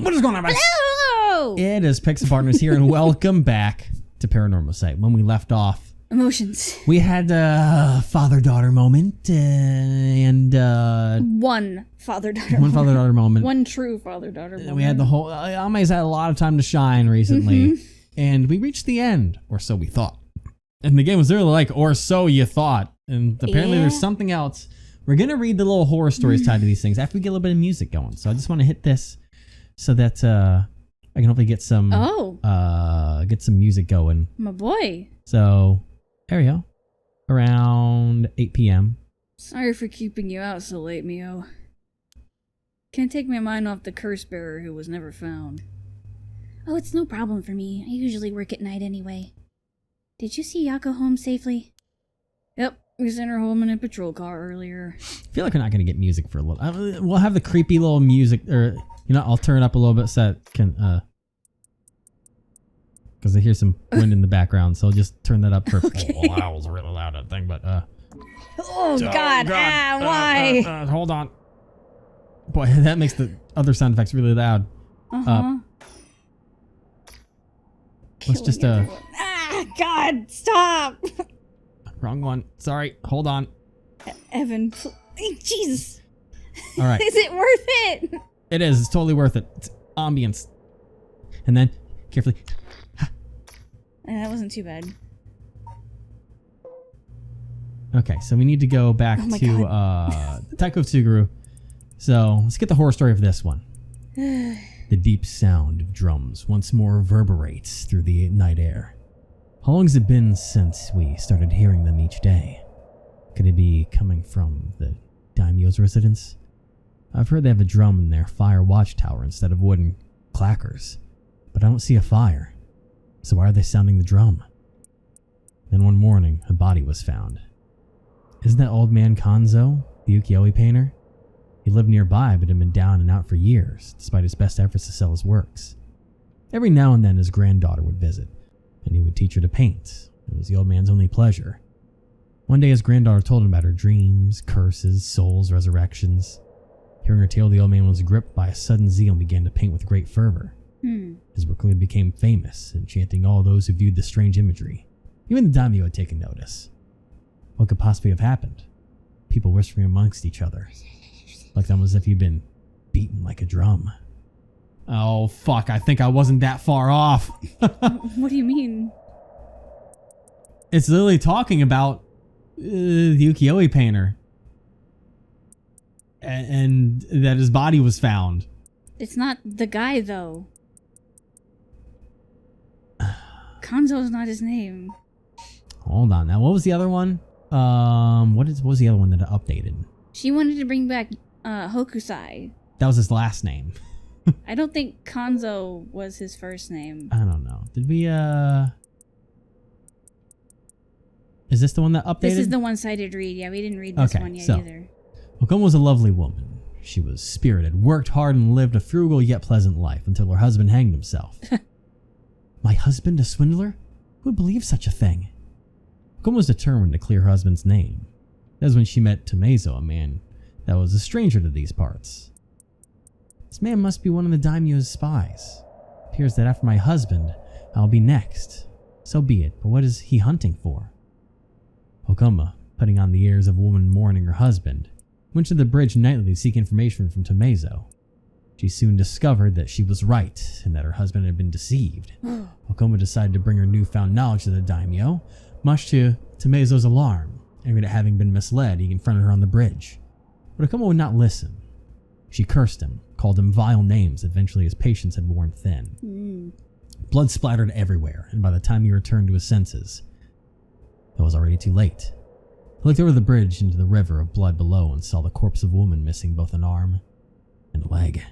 What is going on, guys? Hello! It is Pixel Partners here, and welcome back to Paranormasight. When we left off, emotions. we had a father-daughter moment, and one father-daughter moment. One true father-daughter moment. We had the whole... Ame's had a lot of time to shine recently, and we reached the end, or so we thought. And the game was really like, or so you thought. And apparently there's something else. We're going to read the little horror stories tied to these things after we get a little bit of music going. So I just want to hit this so that I can hopefully get some music going. My boy. So there we go. Around 8 p.m. Sorry for keeping you out so late, Mio. Can't take my mind off the curse bearer who was never found. Oh, it's no problem for me. I usually work at night anyway. Did you see Yako home safely? Yep, we sent her home in a patrol car earlier. I feel like we're not going to get music for a little... we'll have the creepy little music, or, you know, I'll turn it up a little bit so that can, because I hear some wind in the background, so I'll just turn that up for... Okay. Oh, that was a really loud thing, but, Oh, God. Why? Hold on. Boy, that makes the other sound effects really loud. Let's just, God, stop! Wrong one. Sorry. Hold on. Evan, Jesus. All right. Is it worth it? It is. It's totally worth it. It's ambience. And then, carefully. That wasn't too bad. Okay, so we need to go back to Taiko Tsuguru. So let's get the horror story of this one. The deep sound of drums once more reverberates through the night air. How long has it been since we started hearing them each day? Could it be coming from the daimyo's residence? I've heard they have a drum in their fire watchtower instead of wooden clackers, but I don't see a fire. So why are they sounding the drum? Then one morning, a body was found. Isn't that old man Kanzo, the ukiyo-e painter? He lived nearby but had been down and out for years, despite his best efforts to sell his works. Every now and then his granddaughter would visit, and he would teach her to paint. It was the old man's only pleasure. One day his granddaughter told him about her dreams, curses, souls, resurrections. Hearing her tale, the old man was gripped by a sudden zeal and began to paint with great fervor. His work quickly became famous, enchanting all those who viewed the strange imagery. Even the daimyo had taken notice. What could possibly have happened? People whispering amongst each other, like them as if he'd been beaten like a drum. Oh, fuck, I think I wasn't that far off. What do you mean? It's literally talking about the ukiyo-e painter. And that his body was found. It's not the guy, though. Kanzo's not his name. Hold on. Now, what was the other one? What was the other one that I updated? She wanted to bring back Hokusai. That was his last name. I don't think Kanzo was his first name. I don't know. Did we, Is this the one that updated? This is the one-sided read. Yeah, we didn't read this one yet either. Okuma was a lovely woman. She was spirited, worked hard, and lived a frugal yet pleasant life until her husband hanged himself. My husband, a swindler? Who would believe such a thing? Okuma was determined to clear her husband's name. That was when she met Tomezo, a man that was a stranger to these parts. This man must be one of the daimyo's spies. It appears that after my husband, I'll be next. So be it, but what is he hunting for? Okuma, putting on the airs of a woman mourning her husband, went to the bridge nightly to seek information from Tomezo. She soon discovered that she was right and that her husband had been deceived. Okuma decided to bring her newfound knowledge to the daimyo, much to Tomezo's alarm. Angry at having been misled, he confronted her on the bridge. But Okuma would not listen. She cursed him, called him vile names. Eventually his patience had worn thin. Blood splattered everywhere, and by the time he returned to his senses, it was already too late. He looked over the bridge into the river of blood below and saw the corpse of a woman missing both an arm and a leg.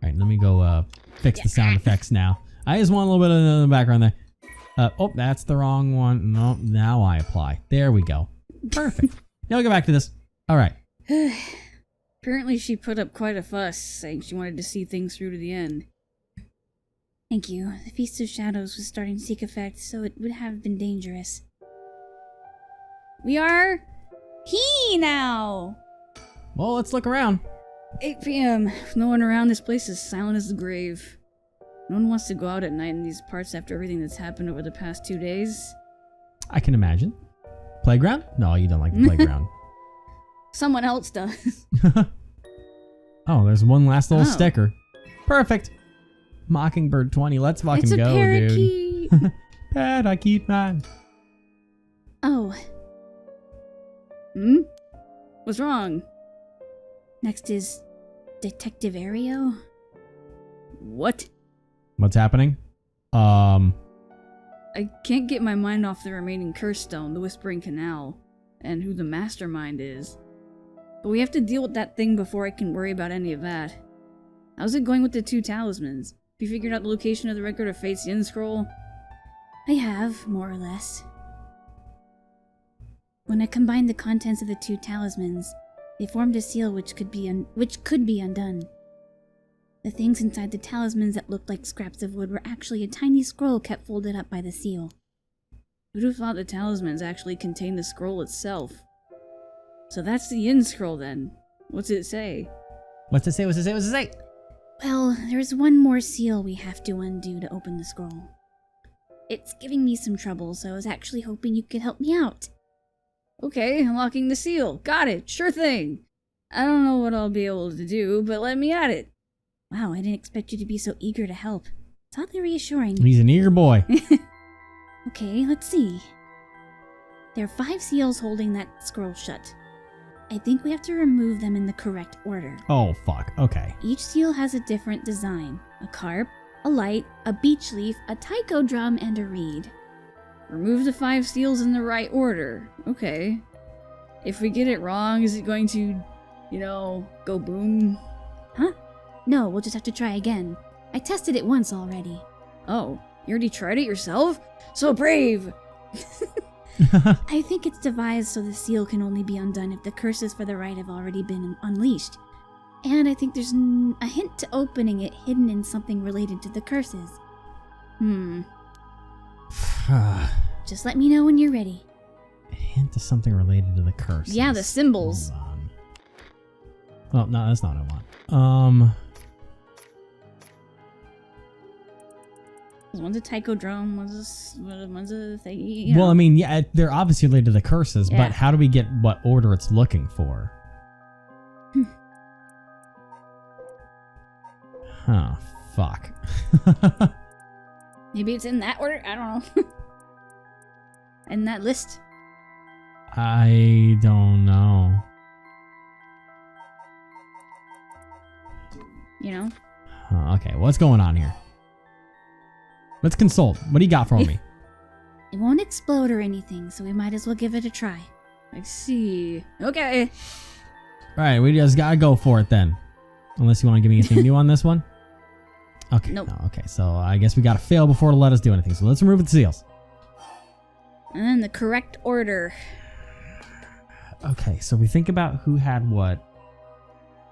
Alright, let me go fix the sound effects now. I just want a little bit of the background there. Oh, that's the wrong one. No, now I apply. There we go. Perfect. Now we'll go back to this. Alright. Apparently she put up quite a fuss, saying she wanted to see things through to the end. Thank you. The Feast of Shadows was starting to take effect, so it would have been dangerous. We are he now! Well, let's look around. 8 p.m. With no one around, this place is silent as the grave. No one wants to go out at night in these parts after everything that's happened over the past 2 days. I can imagine. Playground? No, you don't like the playground. Someone else does. Oh, there's one last little sticker. Perfect. Mockingbird 20. Let's fucking It's a go, parakeet. dude. Parakeet man. Oh, What's wrong? next is Detective Aereo. What? What's happening? I can't get my mind off the remaining curse stone, the Whispering Canal, and who the mastermind is. But we have to deal with that thing before I can worry about any of that. How's it going with the 2 talismans? Have you figured out the location of the Record of Fate's Yin Scroll? I have, more or less. When I combined the contents of the 2 talismans, they formed a seal which could be undone. The things inside the talismans that looked like scraps of wood were actually a tiny scroll kept folded up by the seal. Who'd have thought the talismans actually contained the scroll itself? So that's the Yin Scroll then. What's it say? What's it say? Well, there's one more seal we have to undo to open the scroll. It's giving me some trouble, so I was actually hoping you could help me out. Okay, unlocking the seal. Got it. Sure thing. I don't know what I'll be able to do, but let me at it. Wow, I didn't expect you to be so eager to help. It's oddly reassuring. He's an eager boy. Okay, let's see. There are 5 seals holding that scroll shut. I think we have to remove them in the correct order. Oh, fuck. Okay. Each seal has a different design. A carp, a light, a beech leaf, a taiko drum, and a reed. Remove the 5 seals in the right order. Okay. If we get it wrong, is it going to, go boom? Huh? No, we'll just have to try again. I tested it once already. Oh, you already tried it yourself? So brave! I think it's devised so the seal can only be undone if the curses for the rite have already been unleashed. And I think there's a hint to opening it hidden in something related to the curses. Just let me know when you're ready. A hint to something related to the curses. Yeah, the symbols. Hold on. Well, no, that's not what I want. One's a taiko drum, one's a thing. Well, I mean, yeah, they're obviously related to the curses, Yeah. but how do we get what order it's looking for? Huh, fuck. Maybe it's in that order? I don't know. In that list? I don't know. Okay, what's going on here? Let's consult. What do you got for me? It won't explode or anything, so we might as well give it a try. I see. Okay. Alright, we just gotta go for it then. Unless you want to give me anything new on this one? Okay. Nope. No, okay, so I guess we gotta fail before to let us do anything. So let's remove the seals. And then the correct order. Okay, so we think about who had what.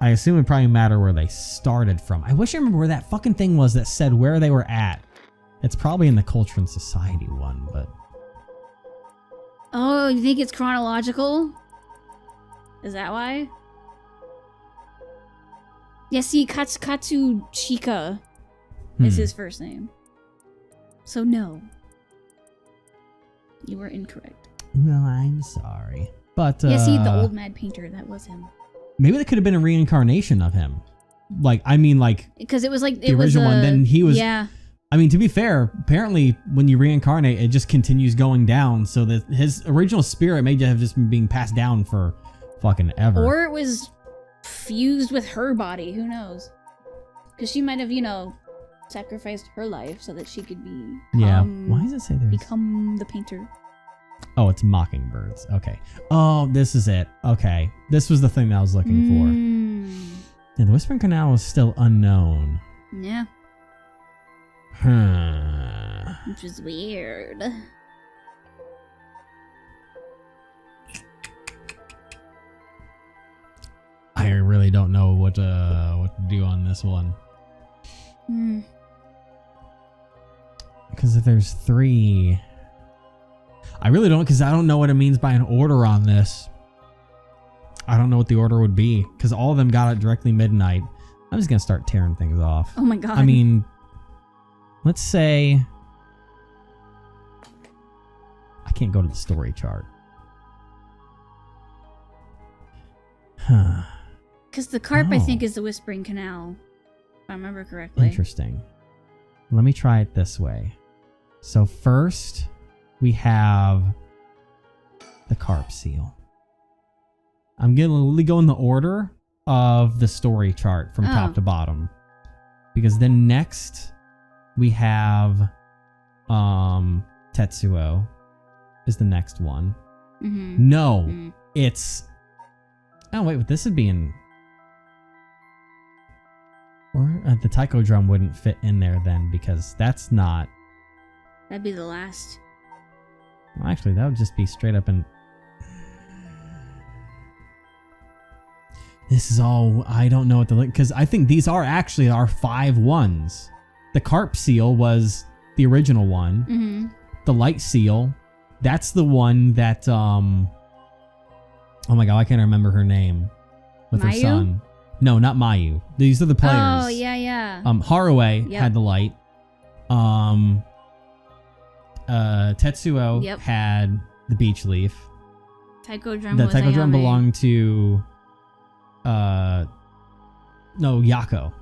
I assume it probably matter where they started from. I wish I remember where that fucking thing was that said where they were at. It's probably in the Culture and Society one, but... Oh, you think it's chronological? Is that why? Yeah, see, Katsu Chika is his first name. So no. You were incorrect. Well, I'm sorry. But, Yeah, see, the old mad painter, that was him. maybe that could have been a reincarnation of him. Because it was like... the original one, then he was... Yeah. I mean, to be fair, apparently when you reincarnate, it just continues going down, so that his original spirit may have just been being passed down for fucking ever. Or it was fused with her body, who knows? Because she might have, sacrificed her life so that she could be... Yeah. Why does it say there's... Become the painter. Oh, it's mockingbirds. Okay. Oh, this is it. Okay. This was the thing that I was looking for. Yeah, the Whispering Canal is still unknown. Yeah. Which is weird. I really don't know what to do on this one. Because if there's 3... I really don't, because I don't know what it means by an order on this. I don't know what the order would be because all of them got it directly midnight. I'm just gonna start tearing things off. Oh my god. I mean, let's say I can't go to the story chart. Huh. Because the carp, I Oh. think, is the Whispering Canal, if I remember correctly. Interesting. Let me try it this way. So first, we have the carp seal. I'm going to go in the order of the story chart from top to bottom. Because then next, we have Tetsuo is the next one. Mm-hmm. No, it's... Oh, wait, this would be in... Or the taiko drum wouldn't fit in there then because that's not... That'd be the last. Well, actually, that would just be straight up in... This is all... I don't know what the... Because I think these are actually our 5 ones. The carp seal was the original one. Mm-hmm. The light seal, that's the one that... Oh my god, I can't remember her name. With her Mayu? son. No, not Mayu. These are the players. Oh, yeah, yeah. Haruwe Yep. had the light. Tetsuo Yep. had the beach leaf. Taiko drum The was taiko drum Ayame. belonged to Yako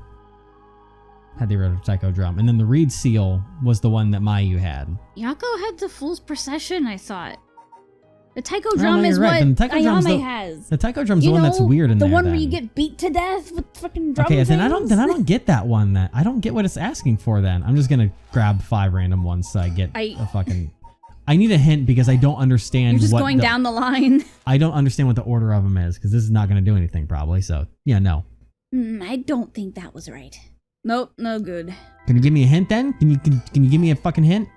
had the original taiko drum. And then the reed seal was the one that Mayu had. Yako had the fool's procession, I thought. The taiko no, drum is you're right. what Then the taiko drum's Ayame the- has. The taiko drum's You the one that's know, weird in the there. one where then. you get beat to death with fucking drum Okay, things? then I don't get that one. Then I don't get what it's asking for. Then I'm just gonna grab 5 random ones so I get a fucking. I need a hint because I don't understand. You're just what going down the line. I don't understand what the order of them is because this is not gonna do anything probably. So yeah, no. I don't think that was right. Nope, no good. Can you give me a hint then? Can you give me a fucking hint?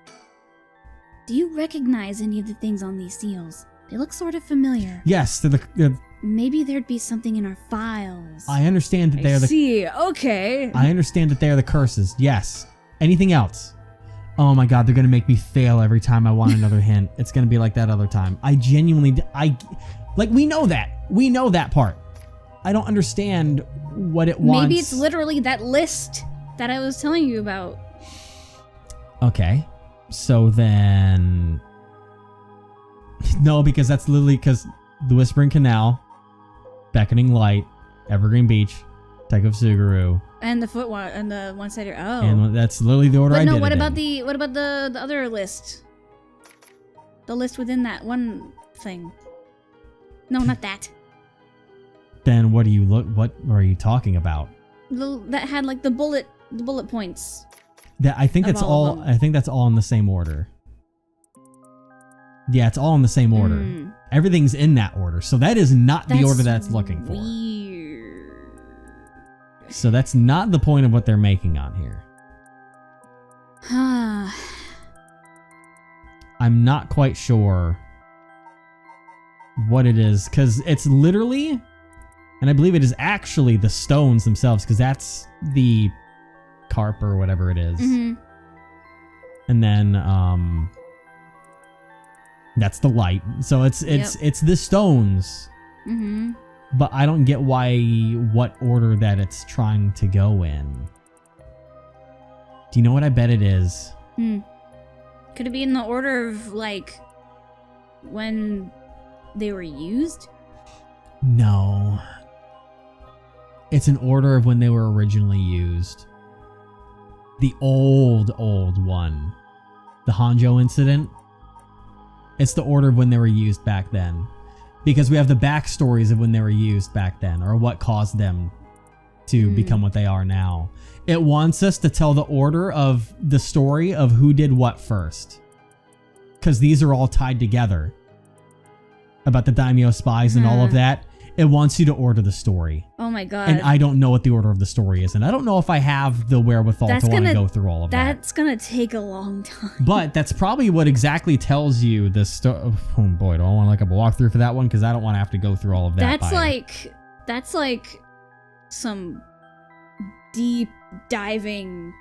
Do you recognize any of the things on these seals? They look sort of familiar. Yes, they're Maybe there'd be something in our files. I understand that they are the. See, okay. I understand that they are the curses. Yes. Anything else? Oh my god, they're gonna make me fail every time I want another hint. It's gonna be like that other time. I genuinely, we know that. We know that part. I don't understand what it wants. Maybe it's literally that list that I was telling you about. Okay. So then... No, because that's literally because the Whispering Canal, Beckoning Light, Evergreen Beach, Type of Suguru. And the and the one-sider. Oh. And that's literally the order I But did no, what it about in. what about the other list? The list within that one thing. No, not that. Then what are you talking about? That had like the bullet points. I think Of that's all of all. them. I think that's all in the same order. Yeah, it's all in the same order. Everything's in that order, so that is not the order that's looking for. Weird. So that's not the point of what they're making on here. I'm not quite sure what it is because it's literally, and I believe it is actually the stones themselves because that's the carp or whatever it is. Mm-hmm. And then that's the light. So it's the stones. Mm-hmm. But I don't get what order that it's trying to go in. Do you know what I bet it is? Could it be in the order of like when they were used? No. It's an order of when they were originally used. The old one. The Hanjo incident. It's the order of when they were used back then. Because we have the backstories of when they were used back then, or what caused them to become what they are now. It wants us to tell the order of the story of who did what first. Because these are all tied together. About the daimyo spies and all of that. It wants you to order the story. Oh my god. And I don't know what the order of the story is. And I don't know if I have the wherewithal to want to go through all of that. That's gonna take a long time. But that's probably what exactly tells you the story. Oh boy, do I want to look up a walkthrough for that one? Because I don't want to have to go through all of that. That's like some deep diving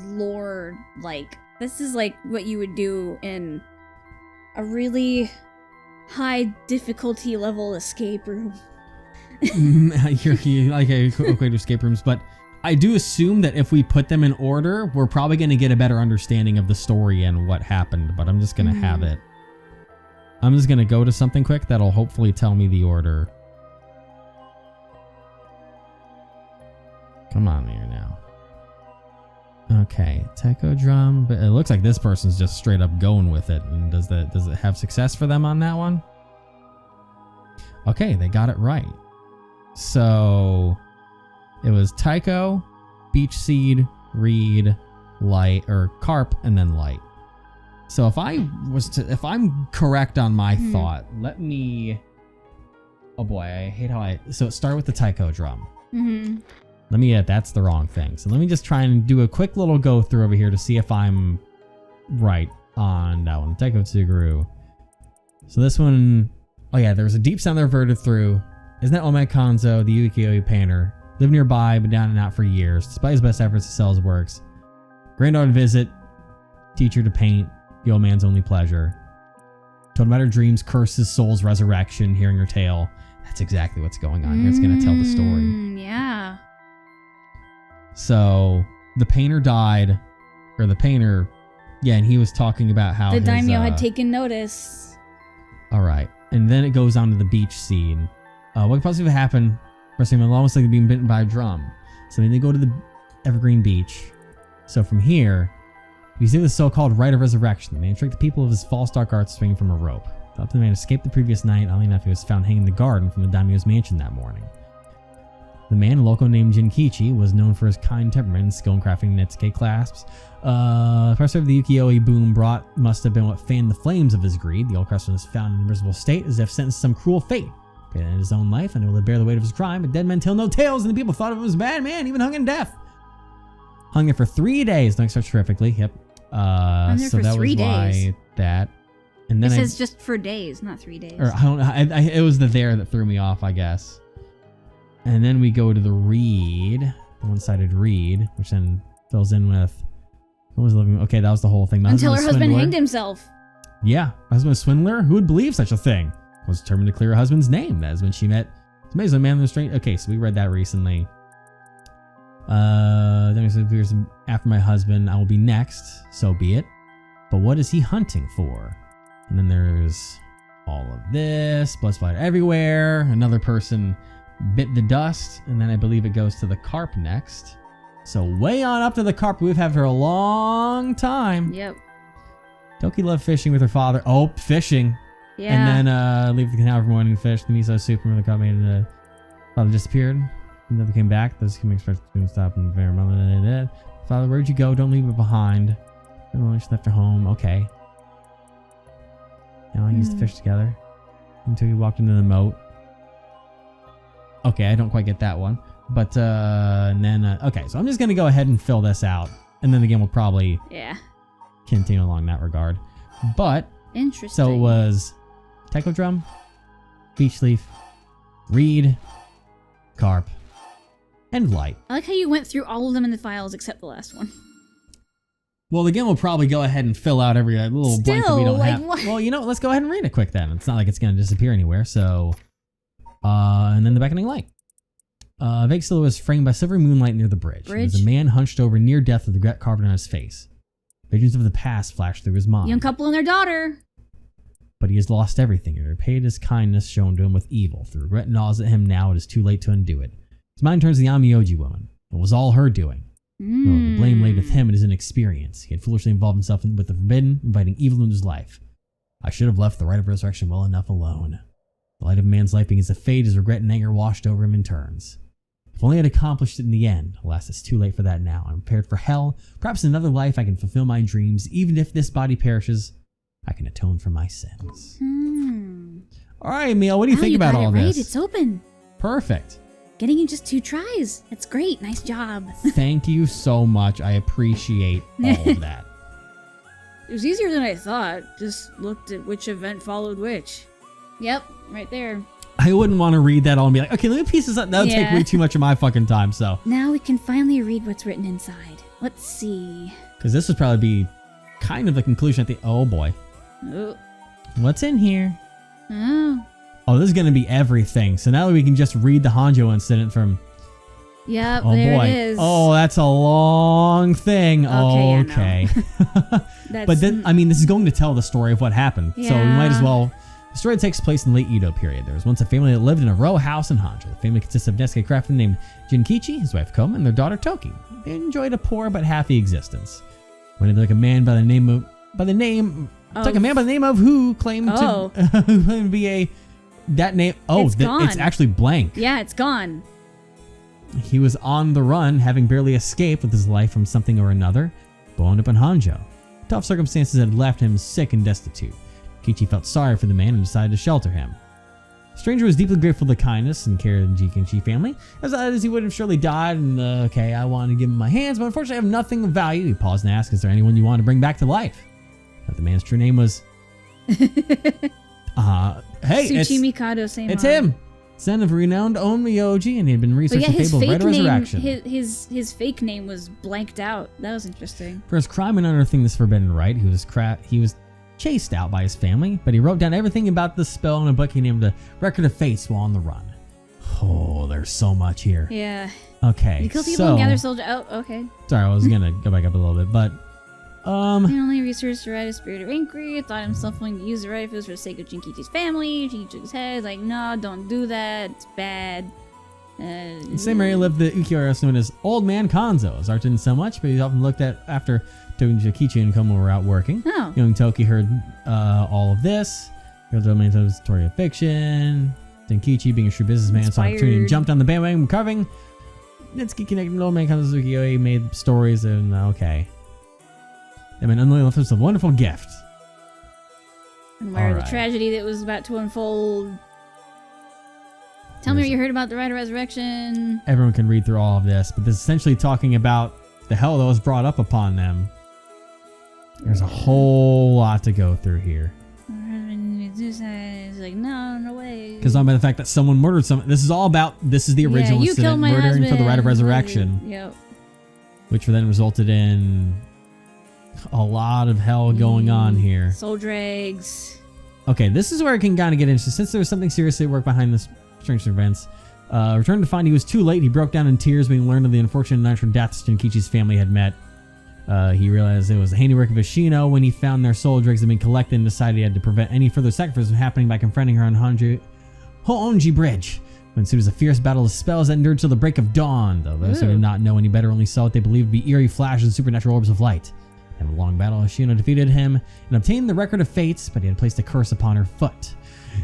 lore. Like, this is like what you would do in a really high difficulty level escape room. You're like equator escape rooms, but I do assume that if we put them in order, we're probably going to get a better understanding of the story and what happened, but I'm just going to have it. I'm just going to go to something quick that'll hopefully tell me the order. Come on here now. Okay, Techo drum, but it looks like this person's just straight up going with it. And does it have success for them on that one? Okay, they got it right. So it was Tycho, Beach Seed, Reed, Light, or Carp, and then Light. So if I'm correct on my thought, let me. Oh boy, I hate how so it started with the Tycho drum. Let me that's the wrong thing. So let me just try and do a quick little go through over here to see if I'm right on that one. Tycho Tsuguru. So this one, oh yeah, there was a deep sound that reverted through. Isn't that Omed Konzo, the ukiyo-e painter? Lived nearby, but down and out for years. Despite his best efforts to sell his works. Granddaughter to visit. Teacher to paint. The old man's only pleasure. Told about her dreams, cursed his soul's resurrection, hearing her tale. That's exactly what's going on here. It's going to tell the story. Yeah. So the painter died, or the painter, yeah, and he was talking about how the daimyo had taken notice. All right, and then it goes on to the beach scene. What could possibly happen? First thing, almost like being bitten by a drum. So then they go to the Evergreen Beach. So from here, we see the so-called rite of resurrection. The man tricked the people of his false dark arts swinging from a rope. Thought the man escaped the previous night. Oddly enough, he was found hanging in the garden from the daimyo's mansion that morning. The man, a local named Jinkichi, was known for his kind temperament and skill in crafting Netsuke clasps. The pressure of the ukiyo-e boom brought must have been what fanned the flames of his greed. The old craftsman was found in a miserable state as if sentenced to some cruel fate. He ended his own life, unable to bear the weight of his crime, but dead men tell no tales, and the people thought of him as a bad man, even hung in death. Hung there for 3 days. Don't start terrifically. Yep. So that was why that. And then it says just for days, not 3 days. Or I don't know. It was the there that threw me off, I guess. And then we go to the reed, the one-sided reed, which then fills in with what was living. Okay, that was the whole thing. Until her husband hanged himself. Yeah, her husband was a swindler. Who would believe such a thing? Was determined to clear her husband's name. That is when she met. It's amazing, a man in the street. Okay, so we read that recently. Then it says, after my husband, I will be next. So be it. But what is he hunting for? And then there's all of this. Blood splattered everywhere. Another person bit the dust. And then I believe it goes to the carp next. So way on up to the carp we've had for a long time. Yep. Doki loved fishing with her father. Oh, fishing. Yeah. And then leave the canal every morning and fish. The miso soup from the cup made it. Father disappeared. He never came back. Those who expect to stop in the very moment. Father, where'd you go? Don't leave it behind. Oh, she left her home. Okay. Now I used to fish together until you walked into the moat. Okay, I don't quite get that one. But, and then, okay, so I'm just going to go ahead and fill this out. And then again, we'll probably continue along that regard. But, interesting. So it was Techo drum, beach leaf, reed, carp, and light. I like how you went through all of them in the files except the last one. Well, again, we'll probably go ahead and fill out every little blank that we don't have. What? Well, let's go ahead and read it quick then. It's not like it's going to disappear anywhere. So, and then the beckoning light. Vague silhouette was framed by silvery moonlight near the bridge. There was a man hunched over near death with regret carved on his face. Visions of the past flashed through his mind. Young couple and their daughter. But he has lost everything and repaid his kindness shown to him with evil. Through regret gnaws at him now, it is too late to undo it. His mind turns to the Amioji woman. It was all her doing. No, the blame laid with him and his inexperience. He had foolishly involved himself with the forbidden, inviting evil into his life. I should have left the rite of resurrection well enough alone. The light of a man's life begins to fade as regret and anger washed over him in turns. If only I had accomplished it in the end. Alas, it's too late for that now. I'm prepared for hell. Perhaps in another life I can fulfill my dreams. Even if this body perishes, I can atone for my sins. All right, Emil, what do you think about all this? It's open. Perfect. Getting in just 2 tries. That's great. Nice job. Thank you so much. I appreciate all of that. It was easier than I thought. Just looked at which event followed which. Yep, right there. I wouldn't want to read that all and be like, okay, let me piece this up. That would take way too much of my fucking time, so. Now we can finally read what's written inside. Let's see. Because this would probably be kind of the conclusion at the... Oh, boy. Oh. What's in here? Oh. Oh, this is going to be everything. So now we can just read the Hanjo incident from... Yep, oh, there boy. it is. Oh, that's a long thing. Okay. But then, I mean, this is going to tell the story of what happened. So we might as well... The story takes place in the late Edo period. There was once a family that lived in a row house in Hanjo. The family consisted of Nesuke craftsman named Jinkichi, his wife Koma, and their daughter Toki. They enjoyed a poor but happy existence. When it took a man by the name of who claimed to be that name. Oh, it's actually blank. Yeah, it's gone. He was on the run, having barely escaped with his life from something or another, but wound up in Hanjo. Tough circumstances had left him sick and destitute. Kichi felt sorry for the man and decided to shelter him. The stranger was deeply grateful for the kindness and care of the Jinkichi family, as he would have surely died, and I wanted to give him my hands, but unfortunately I have nothing of value. He paused and asked, is there anyone you want to bring back to life? But the man's true name was... hey, Tsuchi Mikado Seimon. It's him! Son of renowned Onmyoji, and he had been researching the fable of Right of Resurrection. His fake name was blanked out. That was interesting. For his crime and unearthing this forbidden rite, he was chased out by his family, but he wrote down everything about the spell in a book he named The Record of Fates while on the run. Oh, there's so much here. Yeah. Okay, you kill people and gather soldiers. Oh, okay. Sorry, I was gonna go back up a little bit, but He only researched the right of spirit of inquiry, thought himself willing to use the right if it was for the sake of Jinkichi's family. Jinkichi shook his head, like, no, don't do that, it's bad. In the same area lived the ukiyo-e known as Old Man Kanzo. His art didn't sell much, but he's often looked at after Jinkichi and Koma were out working. Oh. Young Toki heard all of this. He heard the main story of fiction. Jinkichi, being a shrewd businessman, saw an opportunity and jumped on the bandwagon carving. Nitsuki connected to Old Man Kanzo's ukiyo-e, made stories, and okay. I mean, unlikely left us a wonderful gift. And where the tragedy that was about to unfold. Tell me what you heard about the Rite of Resurrection. Everyone can read through all of this, but this is essentially talking about the hell that was brought up upon them. There's a whole lot to go through here. It's like, no way. Because by the fact that someone murdered someone. This is all about, this is the original incident, murdering for the Rite of Resurrection. Yep. Which then resulted in a lot of hell going on here. Soul dregs. Okay, this is where it can kind of get interesting. Since there was something seriously at work behind this strange events, returned to find he was too late. He broke down in tears when he learned of the unfortunate natural deaths Jinkichi's family had met. He realized it was the handiwork of Ashino when he found their soul dregs had been collected and decided he had to prevent any further sacrifice from happening by confronting her on Hoonji Bridge. When ensued was a fierce battle of spells that endured till the break of dawn. Though those who did not know any better only saw what they believed to be eerie flashes and supernatural orbs of light. In a long battle, Ashino defeated him and obtained the Record of Fates, but he had placed a curse upon her foot.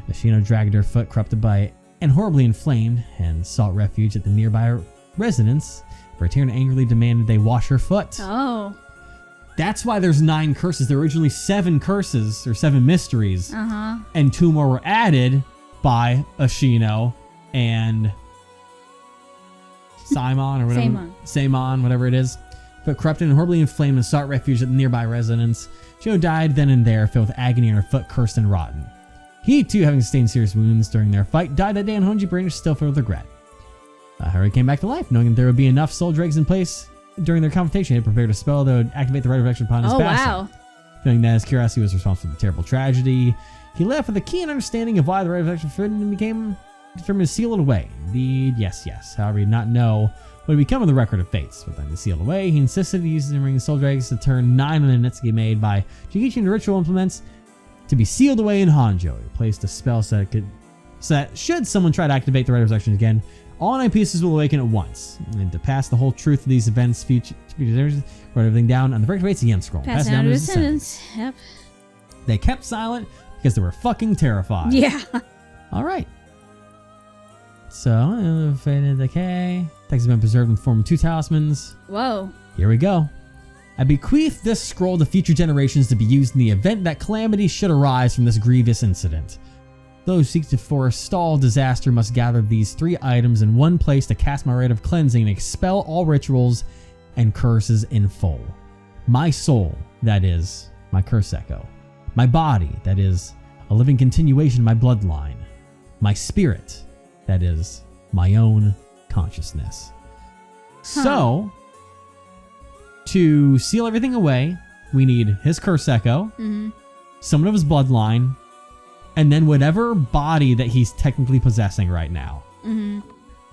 Ashino dragged her foot, corrupted by and horribly inflamed, and sought refuge at the nearby residence, where Tyrion angrily demanded they wash her foot. Oh. That's why there's 9 curses. There were originally 7 curses, or 7 mysteries, and 2 more were added by Ashino and Simon, or whatever. Samon, whatever it is. But corrupted and horribly inflamed and sought refuge at the nearby residence. Ashino died then and there, filled with agony and her foot cursed and rotten. He, too, having sustained serious wounds during their fight, died that day in Hoonji Bridge, still filled with regret. Harry came back to life, knowing that there would be enough soul dregs in place during their confrontation. He had prepared a spell that would activate the Rite of Resurrection upon his passing. Wow. Feeling that his curiosity was responsible for the terrible tragedy, he left with a keen understanding of why the Rite of Resurrection forbidden and became determined to seal it away. Indeed, yes. However, he did not know what would become of the Record of Fates. But then to seal it away, he insisted he used the ring of soul dregs to turn 9 of the Nitsuki made by Jinkichi into ritual implements to be sealed away in Hanjo. He placed a spell so that should someone try to activate the Rite of Resurrection again, all 9 pieces will awaken at once. And to pass the whole truth of these events, write everything down on the Record of Fates Yen scroll. Pass it down to his descendants. Yep. They kept silent because they were fucking terrified. Yeah. All right. So, faded decay. Text has been preserved in the form of 2 talismans. Whoa. Here we go. I bequeath this scroll to future generations to be used in the event that calamity should arise from this grievous incident. Those who seek to forestall disaster must gather these 3 items in one place to cast my rite of cleansing and expel all rituals and curses in full. My soul, that is, my curse echo. My body, that is, a living continuation of my bloodline. My spirit, that is, my own consciousness. So, to seal everything away, we need his curse echo, someone of his bloodline, and then whatever body that he's technically possessing right now. Mm-hmm.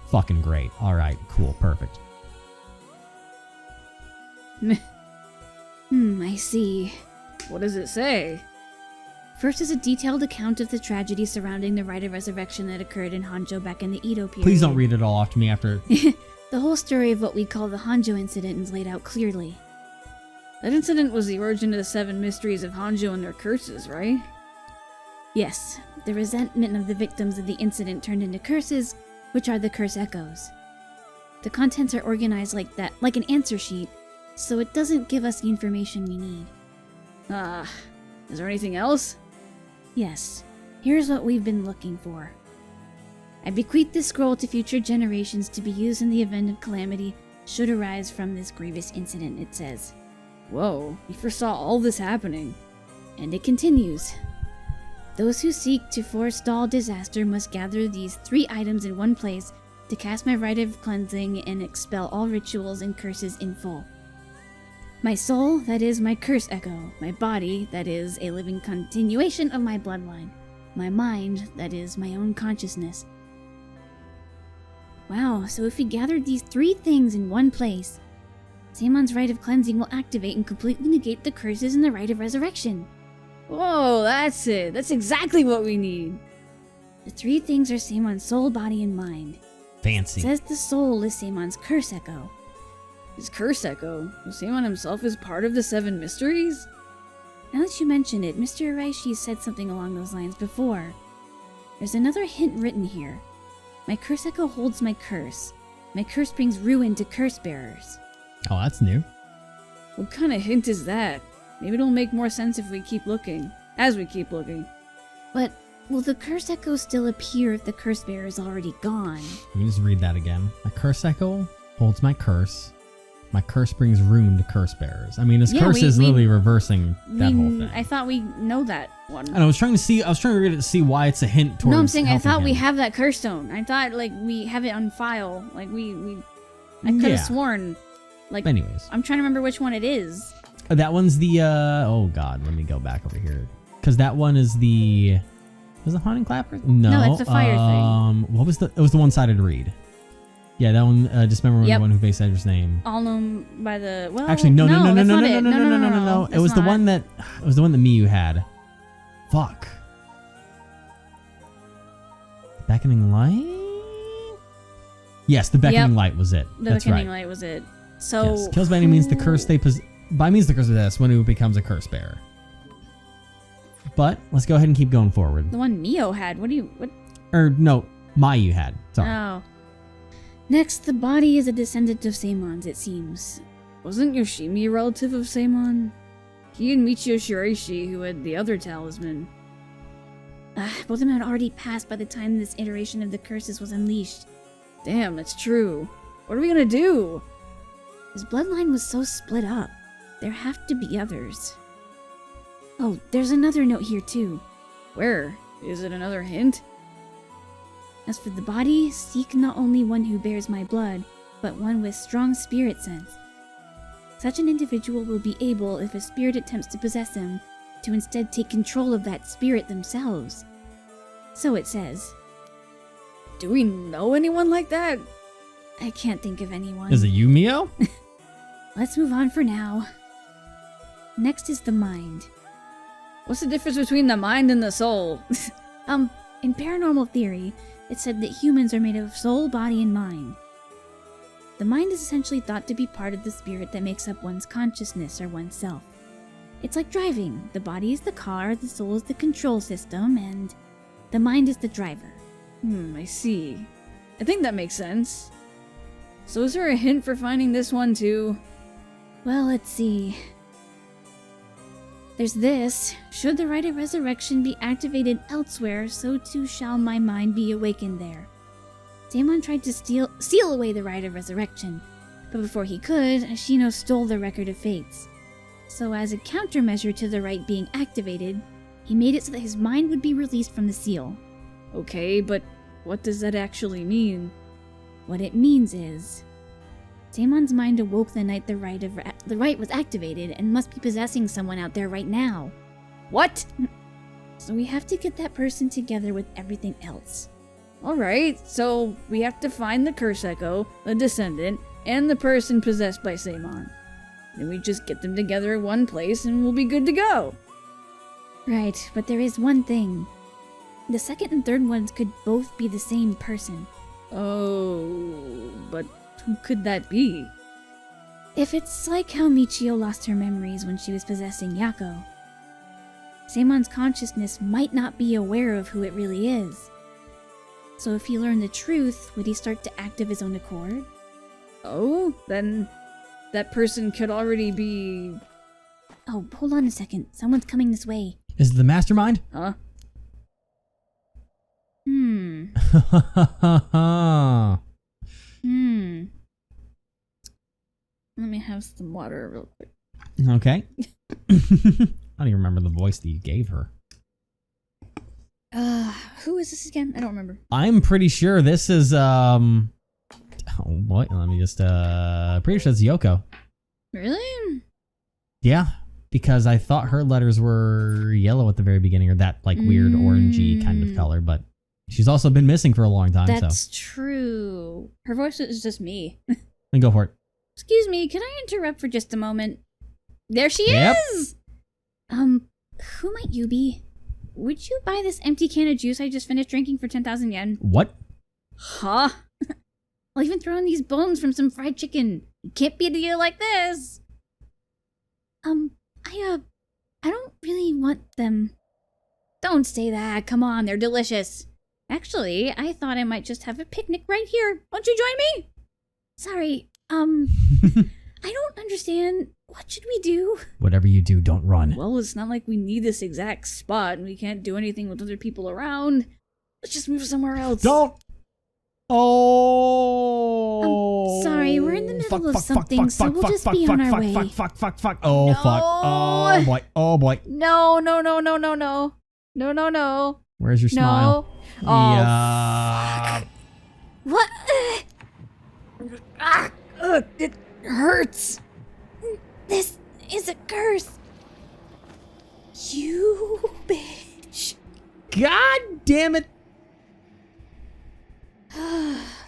Fucking great. All right, cool, perfect. I see. What does it say? First is a detailed account of the tragedy surrounding the rite of resurrection that occurred in Hanzhou back in the Edo period. Please don't read it all off to me after. The whole story of what we call the Hanzhou incident is laid out clearly. That incident was the origin of the 7 mysteries of Hanzhou and their curses, right? Yes, the resentment of the victims of the incident turned into curses, which are the curse echoes. The contents are organized like that, like an answer sheet, so it doesn't give us the information we need. Is there anything else? Yes, here's what we've been looking for. I bequeath this scroll to future generations to be used in the event of calamity should arise from this grievous incident, it says. Whoa, you foresaw all this happening. And it continues. Those who seek to forestall disaster must gather these 3 items in one place to cast my rite of cleansing and expel all rituals and curses in full. My soul, that is my curse echo. My body, that is a living continuation of my bloodline. My mind, that is my own consciousness. Wow, so if we gathered these 3 things in one place, Seimon's rite of cleansing will activate and completely negate the curses in the rite of resurrection. Whoa, that's it. That's exactly what we need. The 3 things are Seimon's soul, body, and mind. Fancy. It says the soul is Seimon's curse echo. His curse echo? Seimon himself is part of the 7 mysteries? Now that you mention it, Mr. Araishi said something along those lines before. There's another hint written here. My curse echo holds my curse. My curse brings ruin to curse bearers. Oh, that's new. What kind of hint is that? Maybe it'll make more sense if we keep looking. As we keep looking. But will the curse echo still appear if the curse bearer is already gone? Let me just read that again. My curse echo holds my curse. My curse brings ruin to curse bearers. I mean, his curse is literally reversing that whole thing. I thought we know that one. And I was trying to read it to see why it's a hint towards. No, I'm saying I thought we him. have that curse stone. I thought like we have it on file. Like I could have sworn. Like, anyways, I'm trying to remember which one it is. That one's the. Oh God, let me go back over here because that one is the. Was it Haunting Clappers? No, it's the fire thing. What was the? It was the one-sided read. Yeah, that one. Just remember the one who faced Edgar's name. Alnum by the. Well, actually, no. It was the not. one that. It was the one that Miyu had. Fuck. Beckoning Light. Yes, the Beckoning Light was it. That's Beckoning right. Light was it. So yes. Kills by any means the curse they by means the curse possess when it becomes a curse bearer. But let's go ahead and keep going forward. The one Mio had. What? Or no, Mayu had. Sorry. Oh. Next, the body is a descendant of Seimon's, it seems. Wasn't Yoshimi a relative of Seimon? He and Michio Shiraishi, who had the other talisman. Both of them had already passed by the time this iteration of the curses was unleashed. Damn, that's true. What are we gonna do? His bloodline was so split up. There have to be others. Oh, there's another note here too. Where? Is it another hint? As for the body, seek not only one who bears my blood, but one with strong spirit sense. Such an individual will be able, if a spirit attempts to possess him, to instead take control of that spirit themselves. So it says. Do we know anyone like that? I can't think of anyone. Is it you, Mio? Let's move on for now. Next is the mind. What's the difference between the mind and the soul? In paranormal theory, it said that humans are made of soul, body, and mind. The mind is essentially thought to be part of the spirit that makes up one's consciousness or oneself. It's like driving. The body is the car, the soul is the control system, and the mind is the driver. I see. I think that makes sense. So is there a hint for finding this one too? Well, let's see. There's this. Should the rite of resurrection be activated elsewhere, so too shall my mind be awakened there. Seimon tried to seal away the rite of resurrection, but before he could, Ashino stole the record of fates. So as a countermeasure to the rite being activated, he made it so that his mind would be released from the seal. Okay, but what does that actually mean? What it means is, Seimon's mind awoke the night the rite was activated and must be possessing someone out there right now. What? So we have to get that person together with everything else. Alright, so we have to find the curse echo, the descendant, and the person possessed by Samon. Then we just get them together in one place and we'll be good to go. Right, but there is one thing. The second and third ones could both be the same person. Oh, but who could that be? If it's like how Michio lost her memories when she was possessing Yako, Samon's consciousness might not be aware of who it really is. So if he learned the truth, would he start to act of his own accord? Oh, then that person could already be... Oh, hold on a second. Someone's coming this way. Is it the mastermind? Huh? Let me have some water real quick. Okay. I don't even remember the voice that you gave her. Who is this again? I don't remember. I'm pretty sure this is, oh, what? Let me just, pretty sure it's Yoko. Really? Yeah, because I thought her letters were yellow at the very beginning, or that, like, weird orangey kind of color, but she's also been missing for a long time, That's true. Her voice is just me. Then go for it. Excuse me, can I interrupt for just a moment? There she Yep. is! Who might you be? Would you buy this empty can of juice I just finished drinking for 10,000 yen? What? Huh? I'll even throw in these bones from some fried chicken. It can't be a deal like this. I don't really want them. Don't say that. Come on, they're delicious. Actually, I thought I might just have a picnic right here. Won't you join me? Sorry, I don't understand. What should we do? Whatever you do, don't run. Well, it's not like we need this exact spot and we can't do anything with other people around. Let's just move somewhere else. Don't! Oh! Sorry, we're in the middle of something, so we'll just be on our way. Fuck. Oh, No. fuck. Oh, boy. Oh, boy. No. No. Where's your smile? Oh, Yeah. What? It hurts. This is a curse. You bitch. God damn it.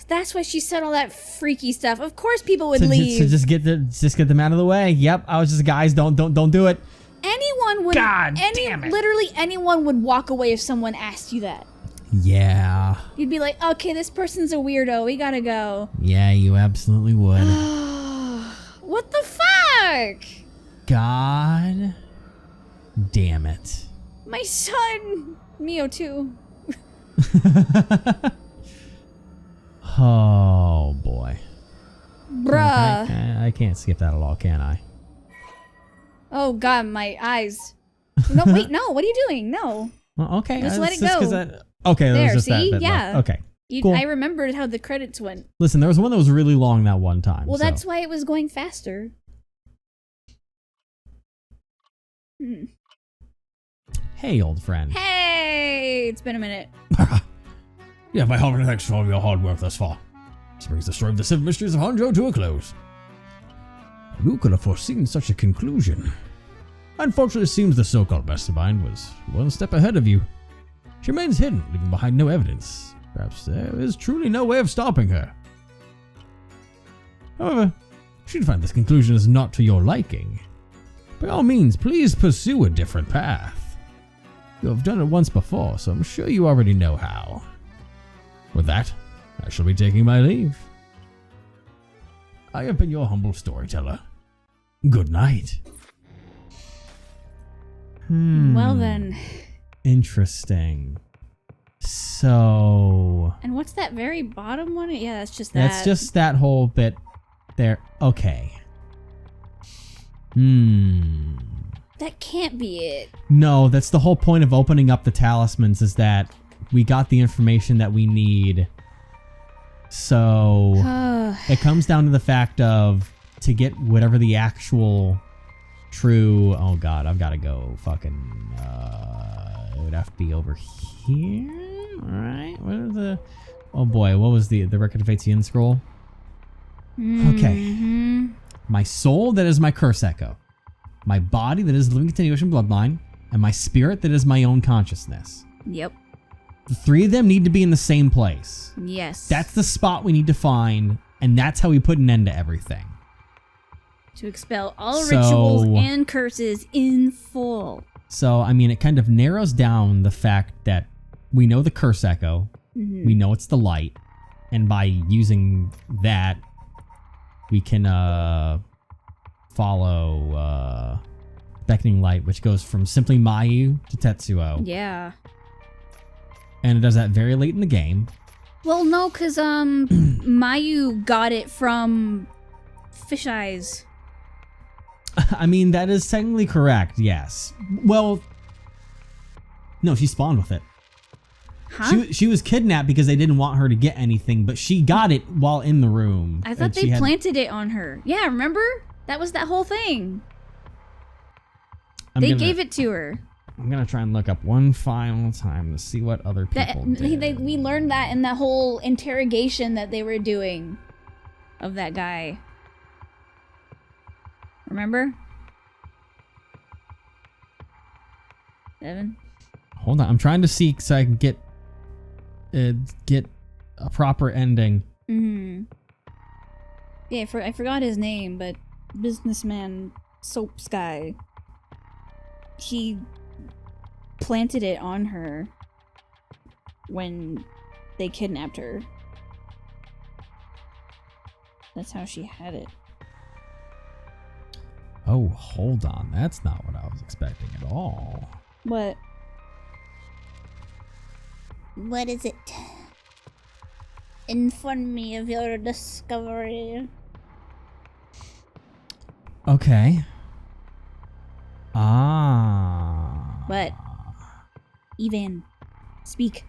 That's why she said all that freaky stuff. Of course people would So leave. just get them out of the way. Yep, I was just, guys, don't do it. Anyone would. God damn it. Literally anyone would walk away if someone asked you that. Yeah. You'd be like, okay, this person's a weirdo. We gotta go. Yeah, you absolutely would. What the fuck? God damn it. My son. Mio too. Oh, boy. Bruh. I can't skip that at all, can I? Oh god, my eyes. No, wait, no. What are you doing? No. Well, okay. Just let it that's go. 'cause okay, There, there's just see? that bit Yeah. left. Okay. Cool. I remembered how the credits went. Listen, there was one that was really long that one time. Well, so. that's why it was going faster. Hey, old friend. Hey, it's been a minute. Yeah, my heart thanks for all your hard work thus far. This brings the story of the 7 mysteries of Hanzhou to a close. Who could have foreseen such a conclusion? Unfortunately, it seems the so-called mastermind was one step ahead of you. She remains hidden, leaving behind no evidence. Perhaps there is truly no way of stopping her. However, should you find this conclusion is not to your liking, by all means, please pursue a different path. You have done it once before, so I'm sure you already know how. With that, I shall be taking my leave. I have been your humble storyteller. Good night. Well then. Interesting. So... And what's that very bottom one? Yeah, that's just that. That's just that whole bit there. Okay. That can't be it. No, that's the whole point of opening up the talismans, is that we got the information that we need. So it comes down to the fact of, to get whatever the actual true... Oh god, I've got to go fucking... it would have to be over here. Alright, what are the... Oh boy, what was the Record of Fate's Yin scroll? Okay. My soul, that is my curse echo. My body, that is the living continuation bloodline. and my spirit that is my own consciousness. Yep. The three of them need to be in the same place. Yes. That's the spot we need to find, and that's how we put an end to everything. To expel all rituals and curses in full. So, I mean, it kind of narrows down the fact that we know the curse echo, we know it's the light, and by using that, we can follow beckoning light, which goes from simply Mayu to Tetsuo. Yeah. And it does that very late in the game. Well, no, because Mayu got it from Fish Eyes. I mean, that is technically correct, yes. Well, no, she spawned with it. Huh? She was kidnapped because they didn't want her to get anything, but she got it while in the room. I thought they planted it on her. Yeah, remember? That was that whole thing. They gave it to her. I'm going to try and look up one final time to see what other people did. We learned that in that whole interrogation that they were doing of that guy. Remember? Evan? Hold on, I'm trying to see so I can get a proper ending. Yeah, I forgot his name, but businessman Soap Sky. He planted it on her when they kidnapped her. That's how she had it. Oh, hold on. That's not what I was expecting at all. What? What is it? Inform me of your discovery. Okay. What? Evan, speak.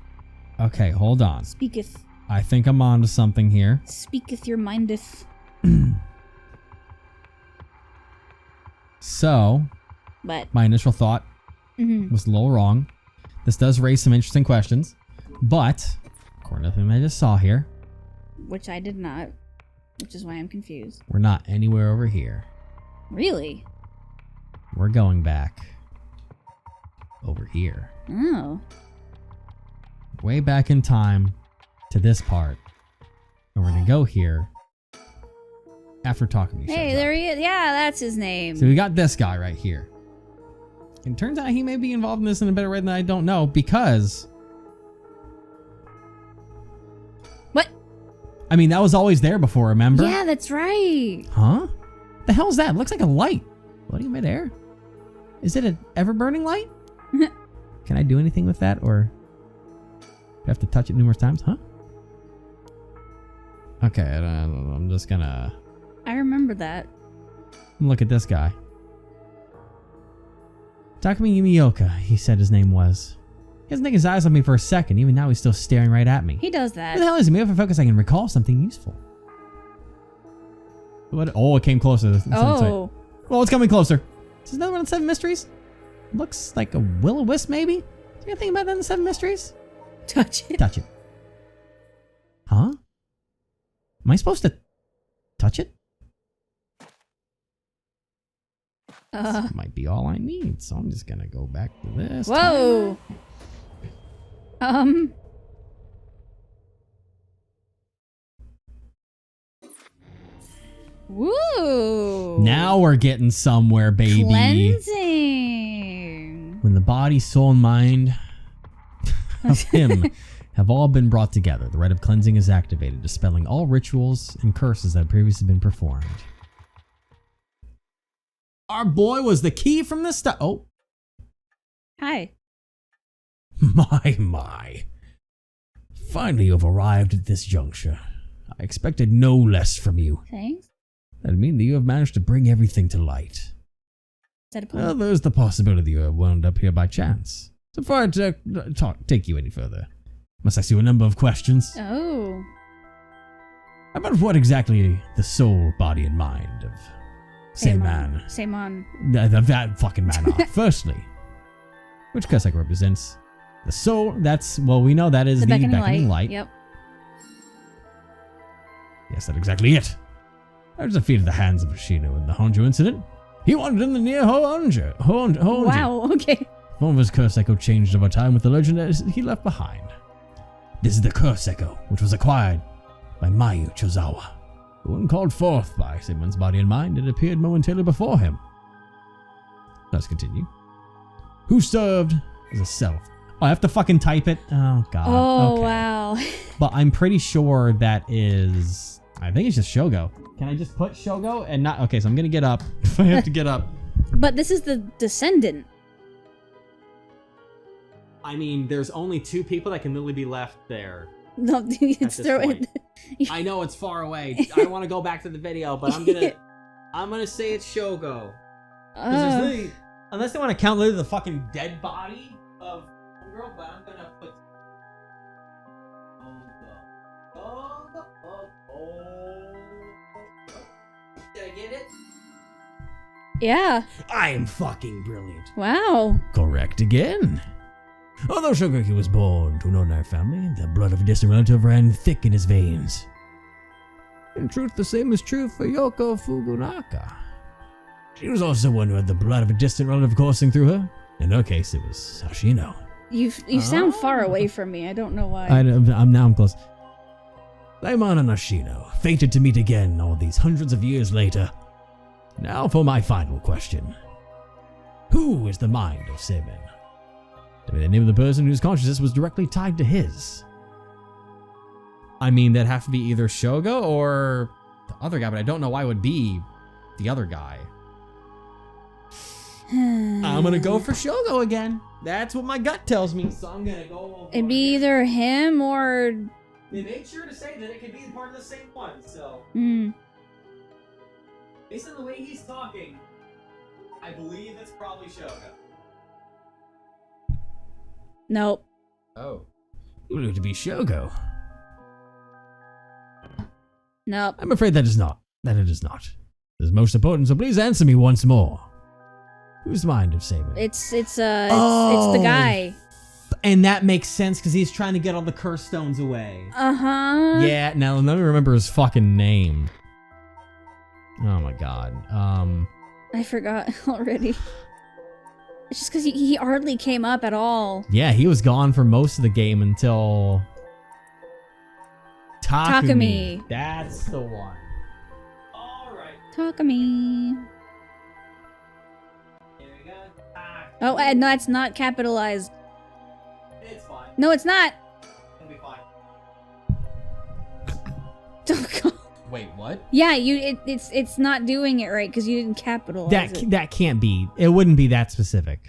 Okay, hold on. Speaketh. I think I'm on to something here. Speaketh your mindeth. So, What? my initial thought was a little wrong. This does raise some interesting questions, but according to the thing I just saw here, Which I did not, which is why I'm confused. we're not anywhere over here. Really? We're going back over here. Oh. Way back in time to this part. And we're going to go here after talking to you. Hey, there he is. Yeah, that's his name. So we got this guy right here. And it turns out he may be involved in this in a better way than I don't know because... What? I mean, that was always there before, remember? Yeah, that's right. Huh? The hell's that? It looks like a light. Floating midair? Is it an ever-burning light? Can I do anything with that, or do I have to touch it numerous times? Huh? Okay, I'm just gonna... I remember that. Look at this guy. Takumi Yumioka, he said his name was. He hasn't taken his eyes on me for a second. Even now he's still staring right at me. He does Who that. the hell is he? Maybe if I focus I can recall something useful. What? Oh, it came closer. Oh. Well, it's coming closer. Is this another one of the 7 mysteries? Looks like a will-o-wisp, maybe? Is there anything about that in the 7 mysteries? Touch it. Touch it. Huh? Am I supposed to touch it? This might be all I need, so I'm just gonna go back to this. Whoa. Woo. Now we're getting somewhere, baby. Cleansing. When the body, soul, and mind of him have all been brought together, the rite of cleansing is activated, dispelling all rituals and curses that have previously been performed. Our boy was the key from the start. Oh. Hi. My. Finally, you've arrived at this juncture. I expected no less from you. Thanks. That'd mean that you have managed to bring everything to light. Is that a Well, point? there's the possibility you have wound up here by chance. So before I take you any further, must ask you a number of questions. Oh. About what exactly the soul, body, and mind of same man. Same on. That fucking man are. Firstly, which Cossack represents the soul. That's, well, we know that is the beckoning light. Yep. Yes, that's exactly it. I was defeated at the hands of Ashino in the Honjo incident. He wandered in the near Honjo. Wow, okay. Form of his curse echo changed over time with the legend that he left behind. This is the curse echo, which was acquired by Mayu Chozawa. When called forth by Sigmund's body and mind, it appeared momentarily before him. Let's continue. Who served as a self. Oh, I have to fucking type it? Oh, God. Oh, okay. wow. But I'm pretty sure that is... I think it's just Shogo. Can I just put Shogo and not... Okay, so I'm going to get up. I have to get up. But this is the descendant. I mean, there's only 2 people that can literally be left there. No, it's throw it. I know it's far away. I want to go back to the video, but I'm gonna say it's Shogo. Unless they want to count literally the fucking dead body of girl, but I'm gonna put Did I get it? Yeah. I am fucking brilliant. Wow. Correct again. Although Shogeki was born to an ordinary family, the blood of a distant relative ran thick in his veins. In truth, the same is true for Yoko Fugunaka. She was also one who had the blood of a distant relative coursing through her. In her case, it was Hashino. You sound far away from me. I don't know why. I'm close. Daimon and Hashino, fated to meet again all these hundreds of years later. Now for my final question. Who is the mind of Seimin? To be the name of the person whose consciousness was directly tied to his. I mean, that'd have to be either Shogo or the other guy, but I don't know why it would be the other guy. I'm gonna go for Shogo again. That's what my gut tells me, so I'm gonna go. It'd be either him or... They made sure to say that it could be part of the same one, so... Based on the way he's talking, I believe it's probably Shogo. Nope. Oh. You believe it to be Shogo. Nope. I'm afraid that is not. That it is not. It is most important, so please answer me once more. Whose mind of Seimin? It's the guy. And that makes sense because he's trying to get all the curse stones away. Uh-huh. Yeah, now let me remember his fucking name. Oh my god. I forgot already. It's just because he hardly came up at all. Yeah, he was gone for most of the game until... Takumi. That's the one. Alright. Takumi. Here we go. Takumi. Oh, and no, it's not capitalized. It's fine. No, it's not. It'll be fine. Don't go. Wait, what? Yeah, it's not doing it right because you didn't capitalize it. That can't be. It wouldn't be that specific.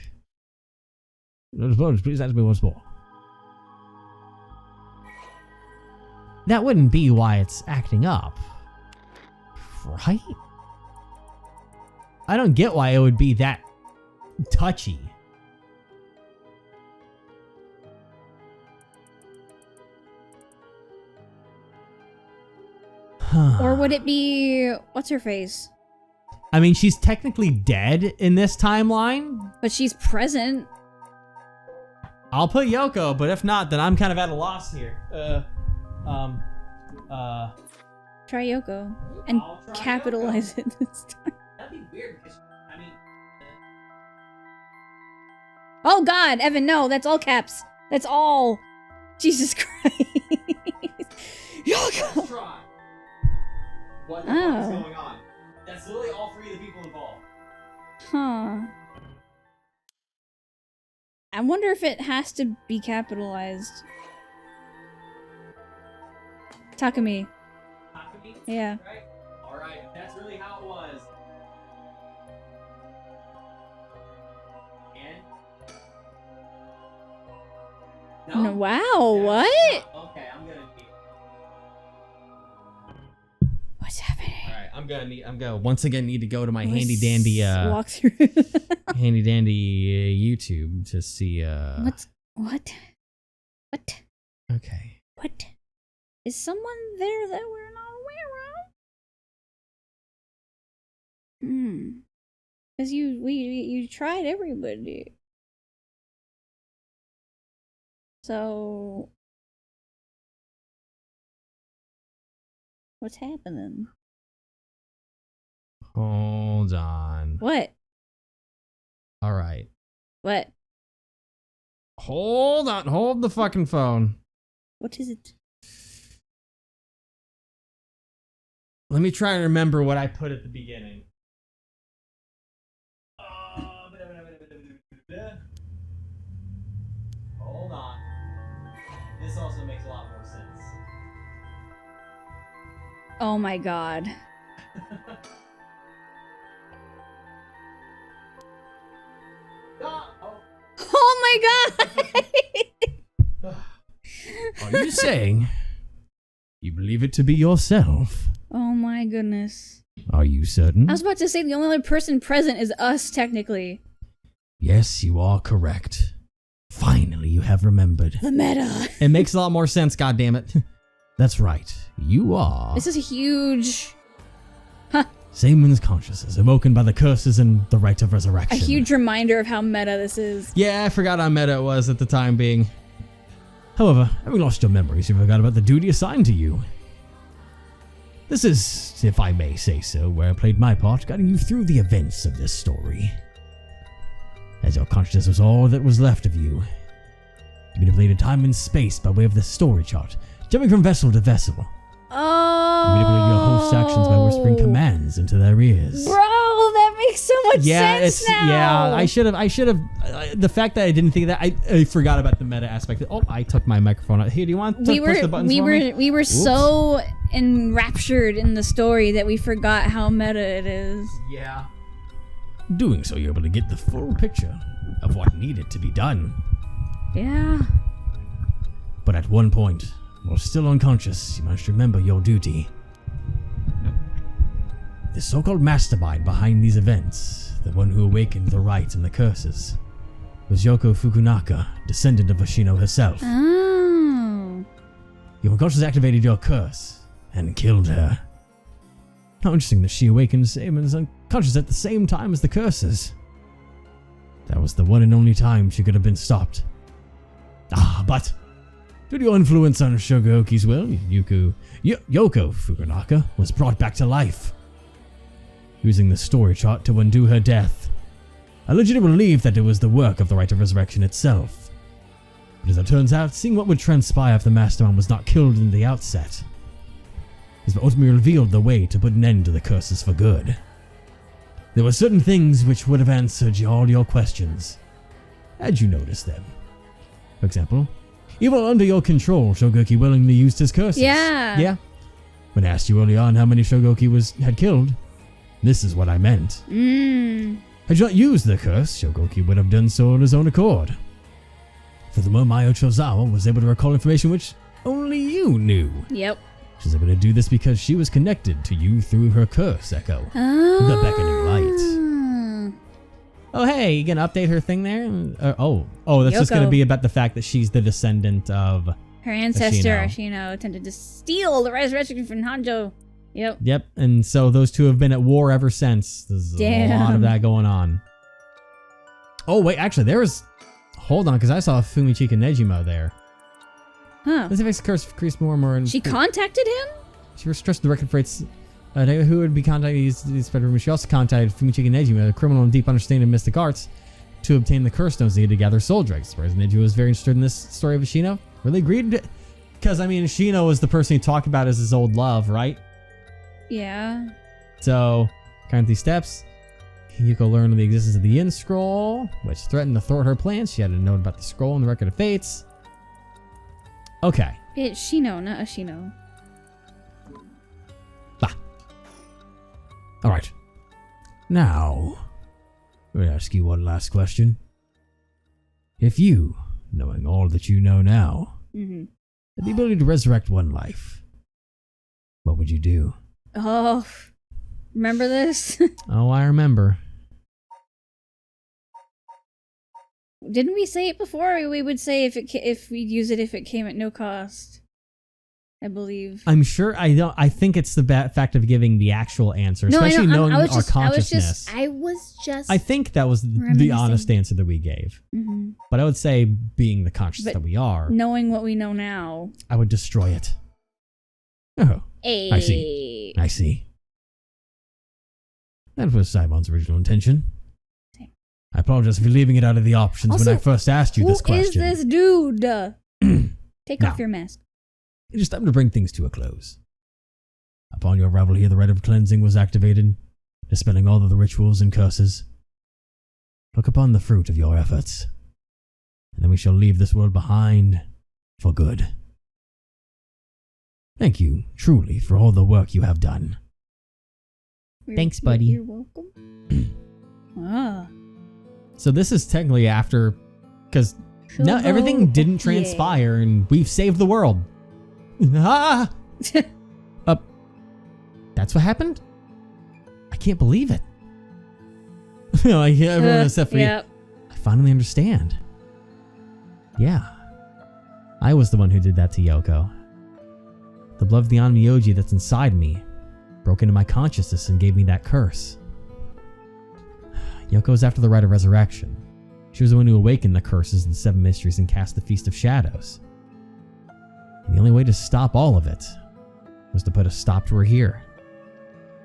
Please answer me once more. That wouldn't be why it's acting up, right? I don't get why it would be that touchy. Or would it be... What's her face? I mean, she's technically dead in this timeline. But she's present. I'll put Yoko, but if not, then I'm kind of at a loss here. Try Yoko. And I'll try capitalize Yoko. it this time. That'd be weird because, I mean... Oh god, Evan, no, that's all caps. That's all. Jesus Christ. Yoko! Let's try. What the fuck is going on? That's literally all 3 of the people involved. Huh. I wonder if it has to be capitalized. Takumi. Takumi? Yeah. Right? Alright, that's really how it was. And? No, wow, what? Okay, I'm gonna need... What's happening? Alright, I'm gonna once again need to go to my handy dandy walk through. handy dandy YouTube to see What? Okay. What? Is someone there that we're not aware of? Because you tried everybody. So what's happening? Hold on. What? Alright. What? Hold on. Hold the fucking phone. What is it? Let me try and remember what I put at the beginning. Hold on. This also makes a lot more sense. Oh my god. Oh my god! Are you saying you believe it to be yourself? Oh my goodness. Are you certain? I was about to say the only other person present is us, technically. Yes, you are correct. Finally, you have remembered. The meta. It makes a lot more sense, goddammit. That's right. You are. This is a huge... Saman's consciousness awoken by the curses and the rite of resurrection. A huge reminder of how meta this is. Yeah, I forgot how meta it was at the time being. However, having lost your memories, you forgot about the duty assigned to you. This is, if I may say so, where I played my part, guiding you through the events of this story. As your consciousness was all that was left of you, you manipulated time and space by way of the story chart, jumping from vessel to vessel. Oh. You manipulated your host's actions by whispering commands into their ears. Bro, that makes so much sense now. Yeah, I should have. The fact that I didn't think of that, I forgot about the meta aspect. Oh, I took my microphone out. Here, do you want to push the buttons for me? We were so enraptured in the story that we forgot how meta it is. Yeah. Doing so, you're able to get the full picture of what needed to be done. Yeah. But at one point, while still unconscious, you must remember your duty. The so-called mastermind behind these events, the one who awakened the rite and the curses, was Yoko Fukunaka, descendant of Ashino herself. Oh. Your unconscious activated your curse and killed her. How interesting that she awakened Saman's unconscious at the same time as the curses. That was the one and only time she could have been stopped. But due to your influence on Shogoki's will, Yoko Fukunaka was brought back to life, using the story chart to undo her death. I legitimately believe that it was the work of the Rite of Resurrection itself. But as it turns out, seeing what would transpire if the Mastermind was not killed in the outset is what ultimately revealed the way to put an end to the curses for good. There were certain things which would have answered all your questions, had you noticed them. For example, even under your control, Shogoki willingly used his curses. Yeah. When I asked you early on how many Shogoki had killed, this is what I meant. Had you not used the curse, Shogoki would have done so on his own accord. Furthermore, Mayo Chozawa was able to recall information which only you knew. Yep. She was able to do this because she was connected to you through her curse echo, the beckoning light. Oh, hey, you gonna update her thing there? That's just gonna be about the fact that she's the descendant of her ancestor, Ashino, attempted to steal the resurrection from Hanjo. Yep. And so those two have been at war ever since. There's a lot of that going on. Oh, wait, actually, hold on, because I saw Fumichika Nejima there. Huh. This affects the curse increase more and more. She contacted him? She was stressed the record for its who would be contacting these federal. She also contacted Fumichika Nejima, a criminal in deep understanding of mystic arts, to obtain the curse stones needed to gather soul dregs. Whereas Nejima was very interested in this story of Ashino. Really agreed? Because, I mean, Ashino was the person he talked about as his old love, right? Yeah. So, count these steps. Yuko learned of the existence of the Yin Scroll, which threatened to thwart her plans. She had a note about the scroll and the Record of Fates. Okay. It's Shino, not Ashino. Alright. Now, let me ask you one last question. If you, knowing all that you know now, had the ability to resurrect one life, what would you do? Oh, remember this? Oh, I remember. Didn't we say it before? We would say if we'd use it if it came at no cost. I believe. I'm sure. I think it's the fact of giving the actual answer, especially knowing our consciousness. I was just. I think that was the honest answer that we gave. But I would say, being the conscious that we are, knowing what we know now, I would destroy it. Oh, hey. I see. That was Simon's original intention. I apologize for leaving it out of the options Also, when I first asked you this question. Who is this dude? Take Now, off your mask. It is time to bring things to a close. Upon your arrival here, the rite of cleansing was activated, dispelling all of the rituals and curses. Look upon the fruit of your efforts, and then we shall leave this world behind for good. Thank you, truly, for all the work you have done. Thanks, buddy. You're welcome. So this is technically after, because now everything didn't transpire, and we've saved the world. Ah! That's what happened? I can't believe it. Like, everyone except for me. I finally understand. Yeah. I was the one who did that to Yoko. The blood of the Onmyoji that's inside me broke into my consciousness and gave me that curse. Yoko was after the rite of resurrection. She was the one who awakened the curses of the seven mysteries and cast the Feast of Shadows. And the only way to stop all of it was to put a stop to her here.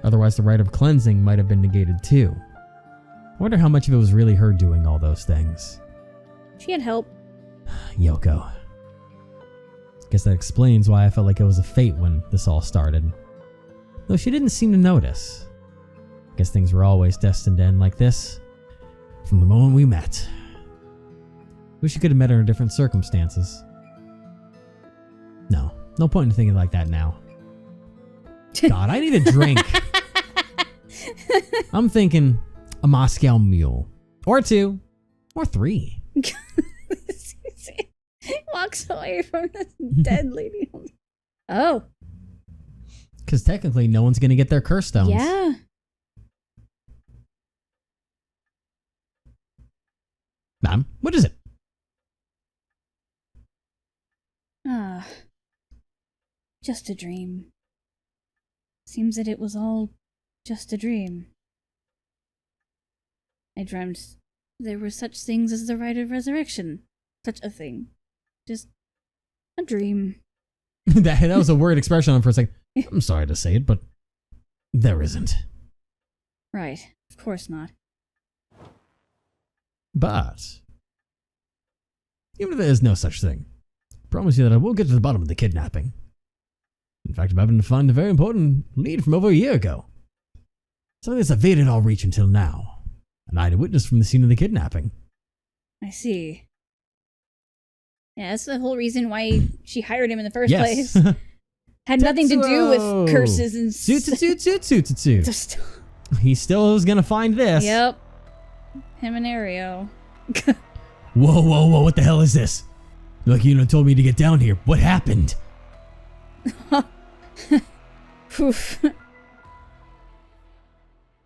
Otherwise, the rite of cleansing might have been negated too. I wonder how much of it was really her doing all those things. She had help. Yoko. Guess that explains why I felt like it was a fate when this all started. Though she didn't seem to notice. Guess things were always destined to end like this. From the moment we met. Wish you could have met her in different circumstances. No point in thinking like that now. God, I need a drink. I'm thinking a Moscow Mule. Or 2. Or 3. Walks away from this dead lady. Oh. Because technically no one's going to get their curse stones. Yeah. Ma'am, what is it? Just a dream. Seems that it was all just a dream. I dreamt there were such things as the rite of resurrection. Such a thing. Just a dream. that was a word expression on for a second. I'm sorry to say it, but there isn't. Right. Of course not. But even if there is no such thing, I promise you that I will get to the bottom of the kidnapping. In fact, I'm having to find a very important lead from over a year ago. Something that's evaded our reach until now. An eyewitness from the scene of the kidnapping. I see. Yeah, that's the whole reason why she hired him in the first place. Had nothing to do with curses and... Suit. He still is gonna find this. Yep. Him and Ario. Whoa, what the hell is this? Look, you told me to get down here. What happened? Poof.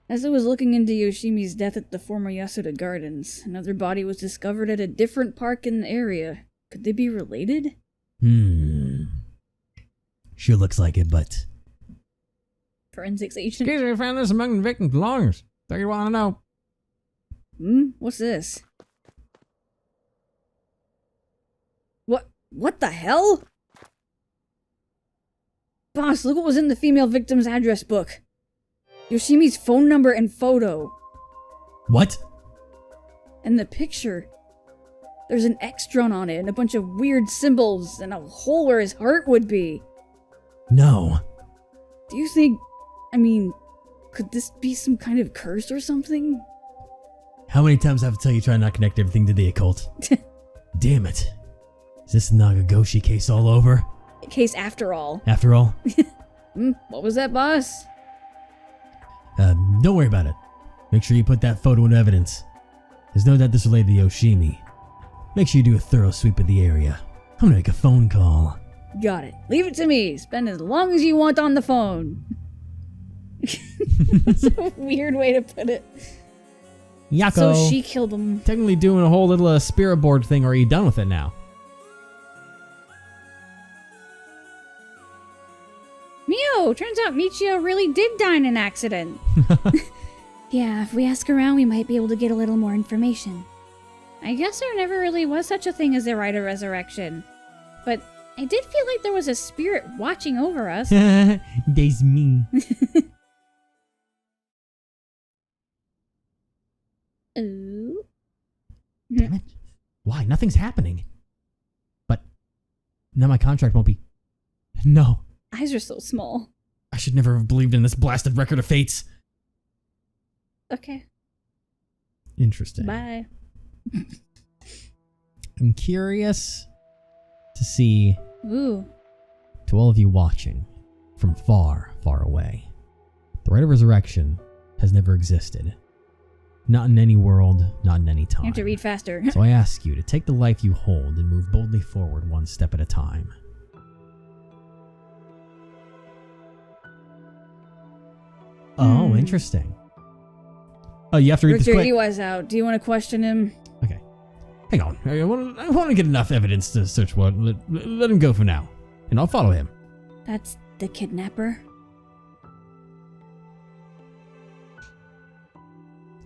As I was looking into Yoshimi's death at the former Yasuda Gardens, another body was discovered at a different park in the area. Could they be related? Sure looks like it, but... Forensics agent. We found this among the victim's belongings. So you want to know? What's this? What the hell? Boss, look what was in the female victim's address book. Yoshimi's phone number and photo. What? And the picture. There's an X drawn on it and a bunch of weird symbols and a hole where his heart would be. No. Do you think... could this be some kind of curse or something? How many times have I tell you try not to connect everything to the occult? Damn it. Is this the Nagagoshi case all over? Case after all. After all? What was that, boss? Don't worry about it. Make sure you put that photo in evidence. There's no doubt this related to Yoshimi. Make sure you do a thorough sweep of the area. I'm gonna make a phone call. Got it. Leave it to me. Spend as long as you want on the phone. That's a weird way to put it. Yako. So she killed him. Technically doing a whole little spirit board thing, or are you done with it now? Mio! Turns out Michio really did die in an accident. Yeah, if we ask around, we might be able to get a little more information. I guess there never really was such a thing as the rite of resurrection. But I did feel like there was a spirit watching over us. There's me. Ooh. Damn it. Why? Nothing's happening. But now my contract won't be... No. Eyes are so small. I should never have believed in this blasted record of fates. Okay. Interesting. Bye. I'm curious to see, Ooh. to all of you watching from far, far away, the right of resurrection has never existed. Not in any world, not in any time. You have to read faster. So I ask you to take the life you hold and move boldly forward one step at a time. Oh, interesting. Oh, you have to read Richter, this quick. he was out. Do you want to question him? Okay. Hang on. I want to get enough evidence to search one. Let him go for now. And I'll follow him. That's the kidnapper.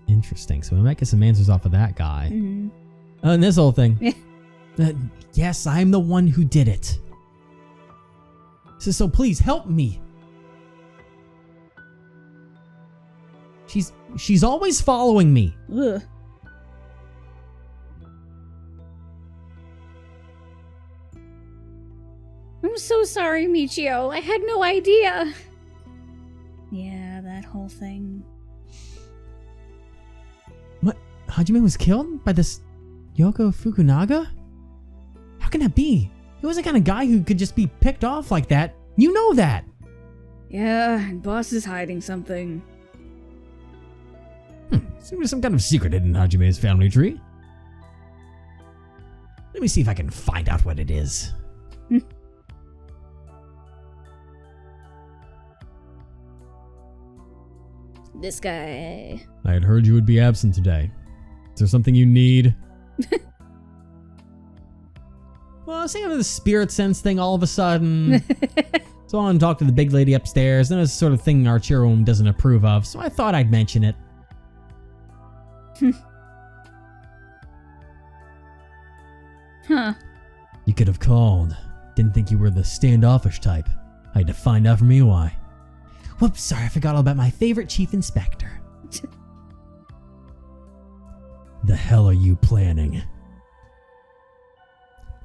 Interesting. So we might get some answers off of that guy. Mm-hmm. And this whole thing. Yes, I'm the one who did it. So please help me. She's always following me. Ugh. I'm so sorry, Michio. I had no idea. Yeah, that whole thing. What? Hajime was killed by this Yoko Fukunaga? How can that be? He wasn't the kind of guy who could just be picked off like that. You know that. Yeah, and boss is hiding something. Seems some kind of secret hidden in Hajime's family tree. Let me see if I can find out what it is. This guy. I had heard you would be absent today. Is there something you need? Well, I was thinking of the spirit sense thing all of a sudden. So I want to talk to the big lady upstairs. And it's the sort of thing Archiro doesn't approve of, so I thought I'd mention it. Huh. You could have called. Didn't think you were the standoffish type. I had to find out from EY. Whoops, sorry, I forgot all about my favorite chief inspector. The hell are you planning?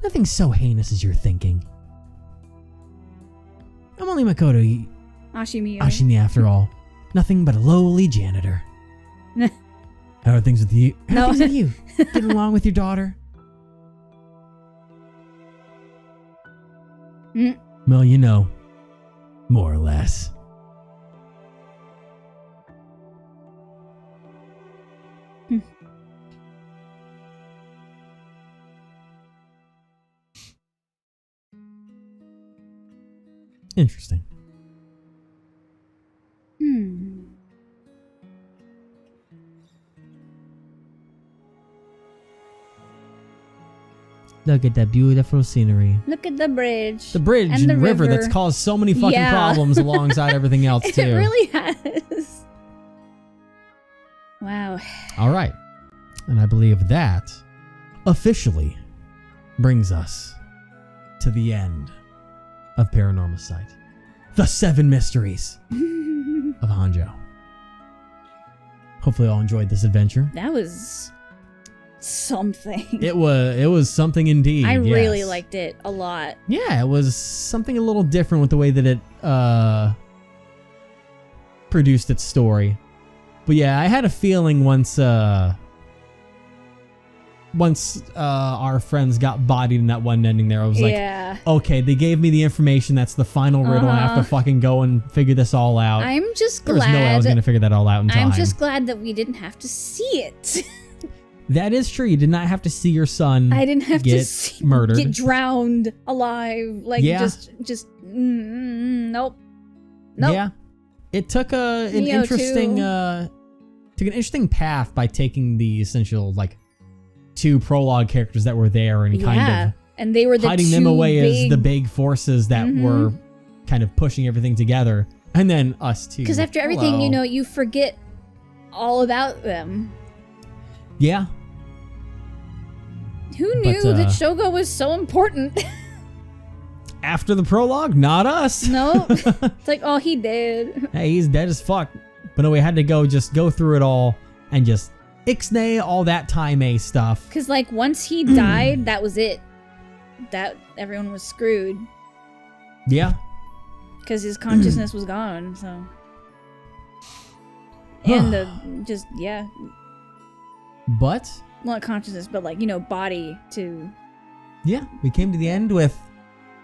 Nothing so heinous as you're thinking. I'm only Makoto Ashimi after all. Nothing but a lowly janitor. How are things with you? How are things with you? Getting along with your daughter? Well, you know, more or less. Interesting. Look at that beautiful scenery. Look at the bridge. The bridge and the river that's caused so many fucking problems alongside everything else too. It really has. Wow. All right. And I believe that officially brings us to the end of Paranormasight. The 7 mysteries of Hanjo. Hopefully all enjoyed this adventure. That was something. It was something indeed. I really yes. liked it a lot. Yeah, it was something a little different with the way that it produced its story. But yeah, I had a feeling once our friends got bodied in that one ending there, I was like, okay, they gave me the information. That's the final riddle. I have to fucking go and figure this all out. I'm just glad. There was no way I was going to figure that all out in time. I'm just glad that we didn't have to see it. That is true. You did not have to see your son I didn't have get to see, murdered. Get drowned alive. Like, just nope. Yeah. It took an interesting path by taking the essential, like, 2 prologue characters that were there and kind of and they were hiding them away as the big forces that were kind of pushing everything together, and then us too. Because after everything, you forget all about them. Yeah. Who knew that Shogo was so important? After the prologue, not us. No, it's like, oh, he dead. Hey, he's dead as fuck. But no, we had to go through it all and just Ixnay, all that Time stuff. Because, like, once he died, that was it. That everyone was screwed. Yeah. Because his consciousness was gone, so. And But? Well, not consciousness, but, like, you know, body to. Yeah, we came to the end with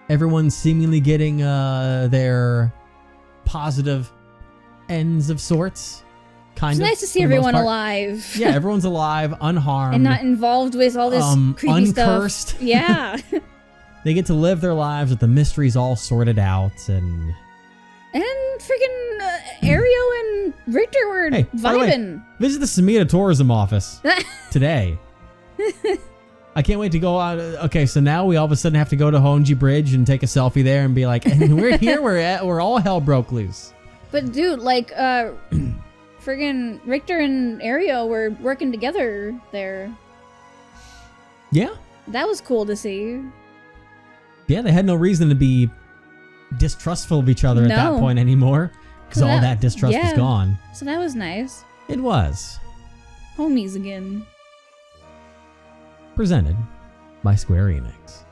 everyone seemingly getting their positive ends of sorts. Kind it's of. nice to see everyone alive. Yeah, everyone's alive, unharmed. And not involved with all this creepy uncursed. stuff. Yeah. They get to live their lives with the mysteries all sorted out And freaking Ariel and Richter were Hey, by the way, vibing. visit the Samita Tourism Office today. I can't wait to go out. Okay, so now we all of a sudden have to go to Honji Bridge and take a selfie there and be like, we're here, we're all hell broke loose. But dude, like, friggin' Richter and Ariel were working together there. Yeah. That was cool to see. Yeah, they had no reason to be distrustful of each other at that point anymore. Because all that distrust was gone. So that was nice. It was. Homies again. Presented by Square Enix.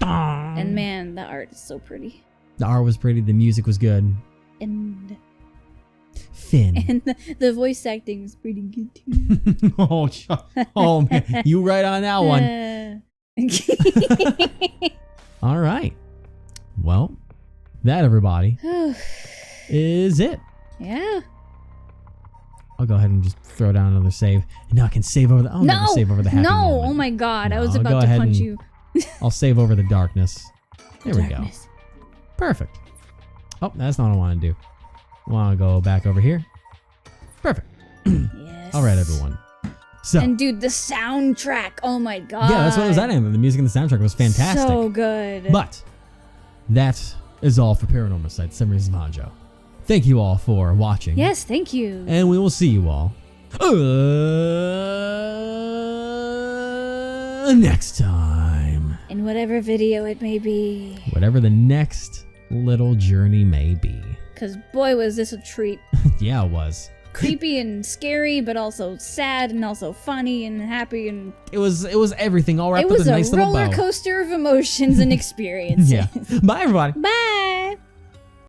And man, the art is so pretty. The art was pretty, the music was good. And Finn. And the voice acting is pretty good too. Oh man, you right on that one. All right. Well, that everybody is it. Yeah. I'll go ahead and just throw down another save. And now I can save over the never save over the happy moment. Oh my god, I was I'll about go to ahead punch and you. I'll save over the darkness. There we go. Darkness. Perfect. Oh, that's not what I want to do. I want to go back over here. Perfect. Yes. All right, everyone. So, and dude, the soundtrack. Oh my god. yeah, that's what was that name. The music and the soundtrack was fantastic. So good. But that is all for Paranormasight Summaries of Hanjo. Thank you all for watching. Yes, thank you. And we will see you all next time. In whatever video it may be. Whatever the next little journey may be. Because boy, was this a treat. Yeah, it was. Creepy and scary, but also sad and also funny and happy and It was everything all wrapped it up was in a nice a little bow. roller coaster of emotions and experiences. Yeah. Bye, everybody. Bye.